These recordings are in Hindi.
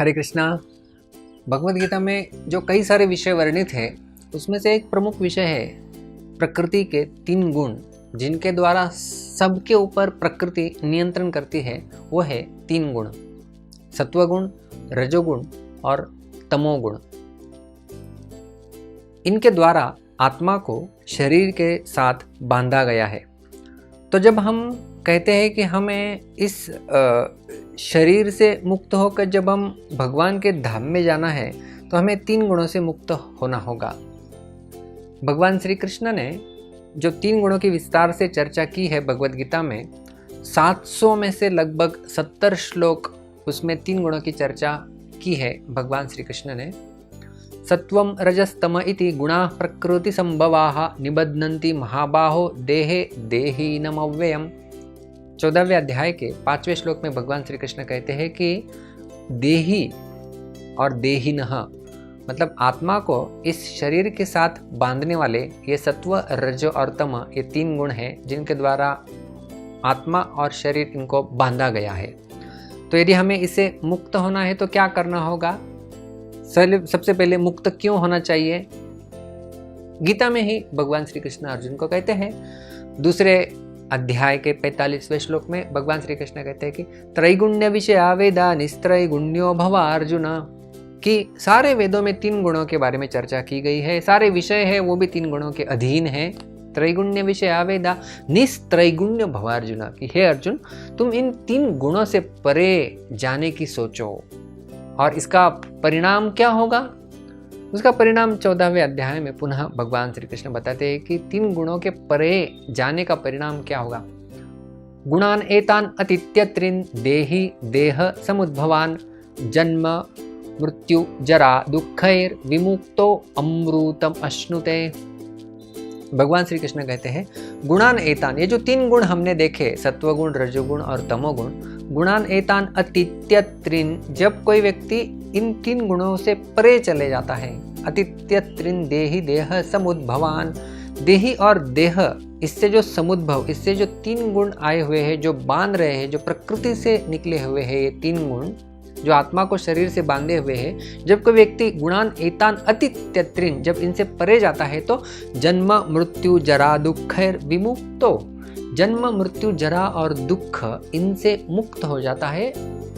हरे कृष्णा। भगवद गीता में जो कई सारे विषय वर्णित हैं उसमें से एक प्रमुख विषय है प्रकृति के 3 गुण, जिनके द्वारा सबके ऊपर प्रकृति नियंत्रण करती है। वो है 3 गुण, सत्वगुण, रजोगुण और तमोगुण। इनके द्वारा आत्मा को शरीर के साथ बांधा गया है। तो जब हम कहते हैं कि हमें इस शरीर से मुक्त होकर जब हम भगवान के धाम में जाना है तो हमें 3 गुणों से मुक्त होना होगा। भगवान श्री कृष्ण ने जो 3 गुणों की विस्तार से चर्चा की है भगवद गीता में, 700 में से लगभग 70 श्लोक उसमें 3 गुणों की चर्चा की है भगवान श्री कृष्ण ने। सत्वम रजस्तम इति गुणा प्रकृति संभवाः निबध्नन्ति महाबाहो देहे देहीनमव्ययम्। 14वें अध्याय के 5वें श्लोक में भगवान श्री कृष्ण कहते हैं कि देही और देहिनः मतलब आत्मा को इस शरीर के साथ बांधने वाले ये सत्व, रज और तम, ये 3 गुण हैं जिनके द्वारा आत्मा और शरीर इनको बांधा गया है। तो यदि हमें इसे मुक्त होना है तो क्या करना होगा? सबसे पहले मुक्त क्यों होना चाहिए? गीता में ही भगवान श्री कृष्ण अर्जुन को कहते हैं। दूसरे अध्याय के 45वें श्लोक में भगवान श्री कृष्ण कहते हैं कि त्रैगुण्य विषया वेदा निस्त्रैगुण्यो भव अर्जुन, कि सारे वेदों में 3 गुणों के बारे में चर्चा की गई है। सारे विषय है वो भी 3 गुणों के अधीन है। त्रैगुण्य विषया वेदा निस्त्रैगुण्य भव अर्जुन, कि हे अर्जुन तुम इन 3 गुणों से परे जाने की सोचो। और इसका परिणाम क्या होगा? उसका परिणाम 14वें अध्याय में पुनः भगवान श्री कृष्ण बताते हैं कि 3 गुणों के परे जाने का परिणाम क्या होगा। गुणान एतान अतीत्य त्रिन देहि देह समुद्भवान जन्म मृत्यु जरा दुःखैर विमुक्तो अमृतम अश्नुते। भगवान श्री कृष्ण कहते हैं गुणान एतान, ये जो 3 गुण हमने देखे, सत्वगुण, रजोगुण और तमोगुण, गुणान एतान अतीत्य त्रिन, जब कोई व्यक्ति इन 3 गुणों से परे चले जाता है, अतीत्य त्रिन देहि देह समुद्भवान, देहि और देह, इससे जो समुद्भव, इससे जो 3 गुण आए हुए हैं, जो बांध रहे हैं, जो प्रकृति से निकले हुए हैं, ये 3 गुण जो आत्मा को शरीर से बांधे हुए हैं, जब कोई व्यक्ति गुणान एतान अतीत्य त्रिन, जब इनसे परे जाता है तो जन्म मृत्यु जरा दुःखैर विमुक्तो, जन्म मृत्यु जरा और दुख इनसे मुक्त हो जाता है।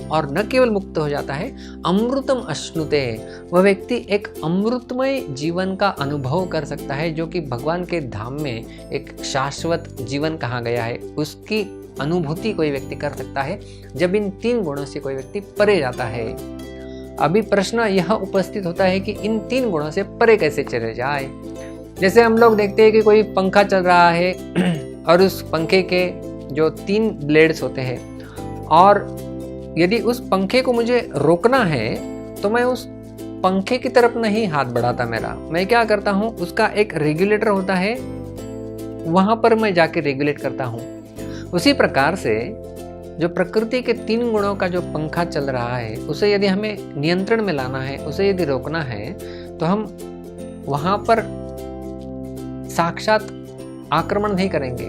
और न केवल मुक्त हो जाता है, अमृतम अश्नुते, वह व्यक्ति एक अमृतमय जीवन का अनुभव कर सकता है, जो कि भगवान के धाम में एक शाश्वत जीवन कहा गया है। उसकी अनुभूति कोई व्यक्ति कर सकता है जब इन 3 गुणों से कोई व्यक्ति परे जाता है। अभी प्रश्न यह उपस्थित होता है कि इन 3 गुणों से परे कैसे चले जाए। जैसे हम लोग देखते हैं कि कोई पंखा चल रहा है और उस पंखे के जो 3 ब्लेड्स होते हैं, और यदि उस पंखे को मुझे रोकना है तो मैं उस पंखे की तरफ नहीं हाथ बढ़ाता मेरा, मैं क्या करता हूँ, उसका एक रेगुलेटर होता है, वहाँ पर मैं जाके रेगुलेट करता हूँ। उसी प्रकार से जो प्रकृति के 3 गुणों का जो पंखा चल रहा है, उसे यदि हमें नियंत्रण में लाना है, उसे यदि रोकना है, तो हम वहाँ पर साक्षात आक्रमण नहीं करेंगे,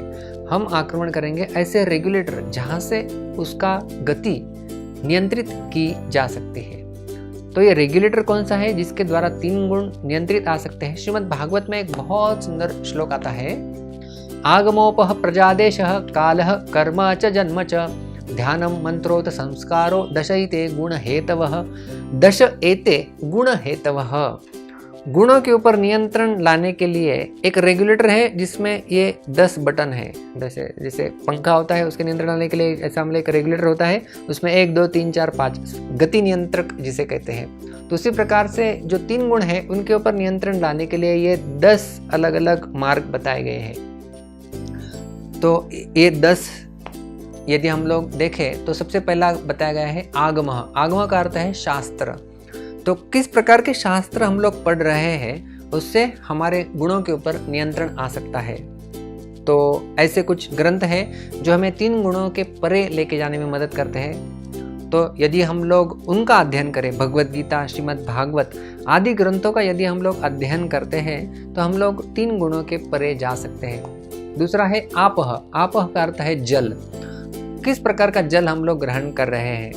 हम आक्रमण करेंगे ऐसे रेगुलेटर जहाँ से उसका गति नियंत्रित की जा सकती है। तो ये रेगुलेटर कौन सा है जिसके द्वारा 3 गुण नियंत्रित आ सकते हैं? श्रीमद् भागवत में एक बहुत सुंदर श्लोक आता है, आगमोपह प्रजादेशः कालः कर्म च जन्म च ध्यानम मंत्रोत संस्कारो दशैते गुण हेतवः, दश एते गुण हेतवः। गुणों के ऊपर नियंत्रण लाने के लिए एक रेगुलेटर है जिसमें ये 10 बटन है। जैसे पंखा होता है, उसके नियंत्रण लाने के लिए ऐसा हम एक रेगुलेटर होता है, उसमें 1 2 3 4 5 गति नियंत्रक जिसे कहते हैं। तो उसी प्रकार से जो 3 गुण है उनके ऊपर नियंत्रण लाने के लिए ये 10 अलग अलग मार्ग बताए गए हैं। तो ये 10 यदि हम लोग देखें तो सबसे पहला बताया गया है आगम। आगम का अर्थ है शास्त्र। तो किस प्रकार के शास्त्र हम लोग पढ़ रहे हैं उससे हमारे गुणों के ऊपर नियंत्रण आ सकता है। तो ऐसे कुछ ग्रंथ हैं जो हमें 3 गुणों के परे लेके जाने में मदद करते हैं। तो यदि हम लोग उनका अध्ययन करें, भगवद गीता, श्रीमद् भागवत आदि ग्रंथों का यदि हम लोग अध्ययन करते हैं तो हम लोग 3 गुणों के परे जा सकते हैं। दूसरा है आपह। आपह का अर्थ है जल। किस प्रकार का जल हम लोग ग्रहण कर रहे हैं।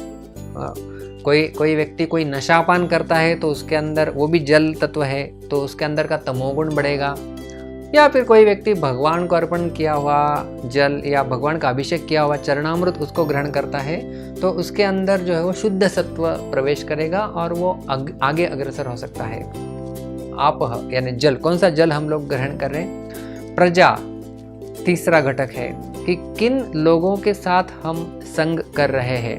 कोई व्यक्ति कोई नशापान करता है तो उसके अंदर, वो भी जल तत्व है, तो उसके अंदर का तमोगुण बढ़ेगा। या फिर कोई व्यक्ति भगवान को अर्पण किया हुआ जल या भगवान का अभिषेक किया हुआ चरणामृत उसको ग्रहण करता है तो उसके अंदर जो है वो शुद्ध सत्व प्रवेश करेगा और वो आगे अग्रसर हो सकता है। आप यानी जल, कौन सा जल हम लोग ग्रहण कर रहे हैं? प्रजा तीसरा घटक है कि किन लोगों के साथ हम संग कर रहे हैं।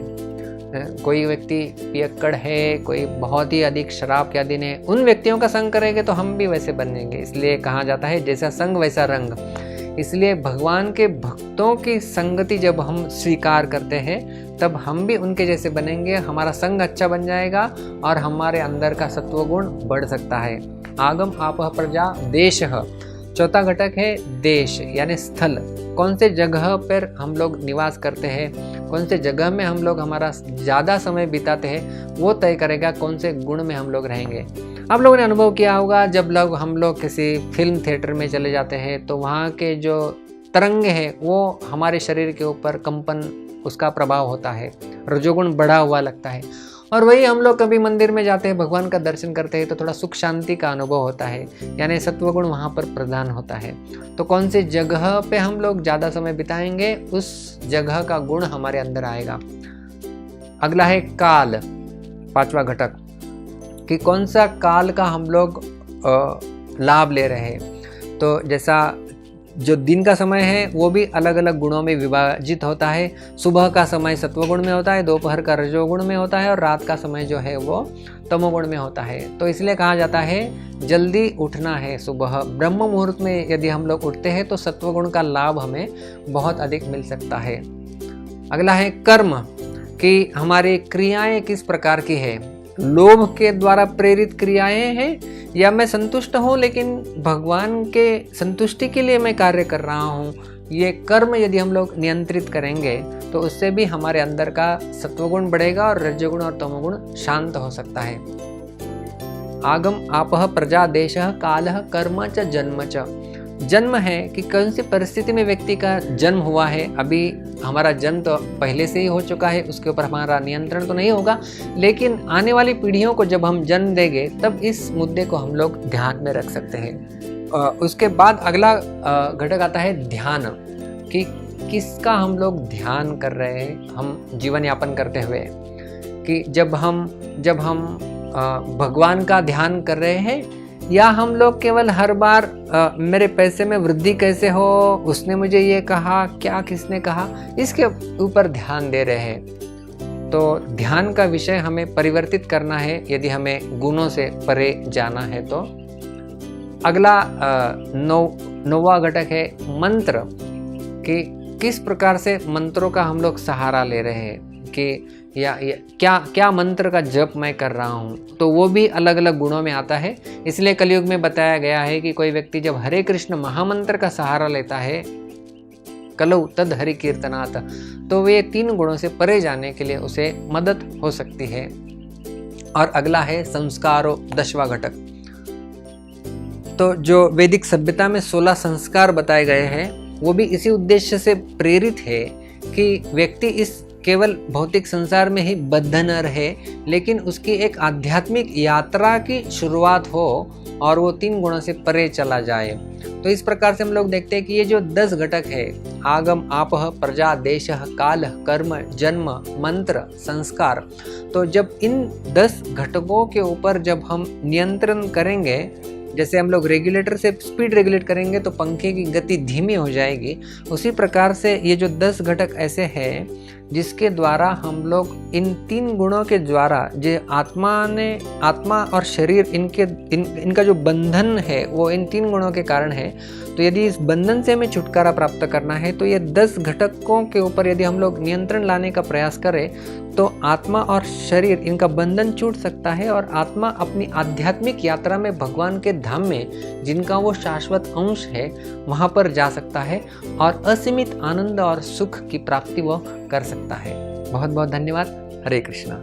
कोई व्यक्ति पियक्कड़ है, कोई बहुत ही अधिक शराब के अधीन है, उन व्यक्तियों का संग करेंगे तो हम भी वैसे बनेंगे। इसलिए कहा जाता है जैसा संग वैसा रंग। इसलिए भगवान के भक्तों की संगति जब हम स्वीकार करते हैं तब हम भी उनके जैसे बनेंगे, हमारा संग अच्छा बन जाएगा और हमारे अंदर का सत्वगुण बढ़ सकता है। आगम आपः प्रजा देशः, चौथा घटक है देश यानी स्थल। कौन से जगह पर हम लोग निवास करते हैं, कौन से जगह में हम लोग हमारा ज़्यादा समय बिताते हैं, वो तय करेगा कौन से गुण में हम लोग रहेंगे। आप लोगों ने अनुभव किया होगा जब हम लोग किसी फिल्म थिएटर में चले जाते हैं तो वहाँ के जो तरंगे हैं वो हमारे शरीर के ऊपर कंपन, उसका प्रभाव होता है, रजोगुण बढ़ा हुआ लगता है। और वही हम लोग कभी मंदिर में जाते हैं, भगवान का दर्शन करते हैं तो थोड़ा सुख शांति का अनुभव होता है, यानी सत्वगुण वहाँ पर प्रधान होता है। तो कौन से जगह पे हम लोग ज़्यादा समय बिताएंगे उस जगह का गुण हमारे अंदर आएगा। अगला है काल, पांचवा घटक, कि कौन सा काल का हम लोग लाभ ले रहे हैं। तो जैसा जो दिन का समय है वो भी अलग अलग गुणों में विभाजित होता है। सुबह का समय सत्वगुण में होता है, दोपहर का रजोगुण में होता है और रात का समय जो है वो तमोगुण में होता है। तो इसलिए कहा जाता है जल्दी उठना है। सुबह ब्रह्म मुहूर्त में यदि हम लोग उठते हैं तो सत्वगुण का लाभ हमें बहुत अधिक मिल सकता है। अगला है कर्म, कि हमारी क्रियाएं किस प्रकार की है। लोभ के द्वारा प्रेरित क्रियाएं हैं या मैं संतुष्ट हूँ लेकिन भगवान के संतुष्टि के लिए मैं कार्य कर रहा हूँ। ये कर्म यदि हम लोग नियंत्रित करेंगे तो उससे भी हमारे अंदर का सत्वगुण बढ़ेगा और रजोगुण और तमोगुण शांत हो सकता है। आगम आपः प्रजा देशः कालः कर्म च जन्म च। जन्म है कि कौन सी परिस्थिति में व्यक्ति का जन्म हुआ है। अभी हमारा जन्म तो पहले से ही हो चुका है, उसके ऊपर हमारा नियंत्रण तो नहीं होगा, लेकिन आने वाली पीढ़ियों को जब हम जन्म देंगे तब इस मुद्दे को हम लोग ध्यान में रख सकते हैं। उसके बाद अगला घटक आता है ध्यान, कि किसका हम लोग ध्यान कर रहे हैं हम जीवन यापन करते हुए। कि जब हम भगवान का ध्यान कर रहे हैं या हम लोग केवल हर बार मेरे पैसे में वृद्धि कैसे हो, उसने मुझे ये कहा, क्या किसने कहा, इसके ऊपर ध्यान दे रहे हैं। तो ध्यान का विषय हमें परिवर्तित करना है यदि हमें गुणों से परे जाना है तो। अगला नौवा घटक है मंत्र, कि किस प्रकार से मंत्रों का हम लोग सहारा ले रहे हैं, कि या क्या मंत्र का जप मैं कर रहा हूँ। तो वो भी अलग अलग गुणों में आता है। इसलिए कलयुग में बताया गया है कि कोई व्यक्ति जब हरे कृष्ण महामंत्र का सहारा लेता है, कलौ तद हरि कीर्तनात्, तो वे 3 गुणों से परे जाने के लिए उसे मदद हो सकती है। और अगला है संस्कारो, 10वां घटक। तो जो वैदिक सभ्यता में 16 संस्कार बताए गए हैं वो भी इसी उद्देश्य से प्रेरित है कि व्यक्ति इस केवल भौतिक संसार में ही बद्ध न रहे, लेकिन उसकी एक आध्यात्मिक यात्रा की शुरुआत हो और वो 3 गुणों से परे चला जाए। तो इस प्रकार से हम लोग देखते हैं कि ये जो 10 घटक है, आगम आपः प्रजा देशः कालः कर्म जन्म मंत्र संस्कार, तो जब इन 10 घटकों के ऊपर जब हम नियंत्रण करेंगे, जैसे हम लोग रेगुलेटर से स्पीड रेगुलेट करेंगे तो पंखे की गति धीमी हो जाएगी, उसी प्रकार से ये जो 10 घटक ऐसे हैं जिसके द्वारा हम लोग इन 3 गुणों के द्वारा जो आत्मा और शरीर इनका जो बंधन है वो इन 3 गुणों के कारण है। तो यदि इस बंधन से हमें छुटकारा प्राप्त करना है तो ये 10 घटकों के ऊपर यदि हम लोग नियंत्रण लाने का प्रयास करें तो आत्मा और शरीर इनका बंधन छूट सकता है और आत्मा अपनी आध्यात्मिक यात्रा में भगवान के धाम में, जिनका वो शाश्वत अंश है, वहाँ पर जा सकता है और असीमित आनंद और सुख की प्राप्ति वो कर सकता है। बहुत बहुत धन्यवाद। हरे कृष्णा।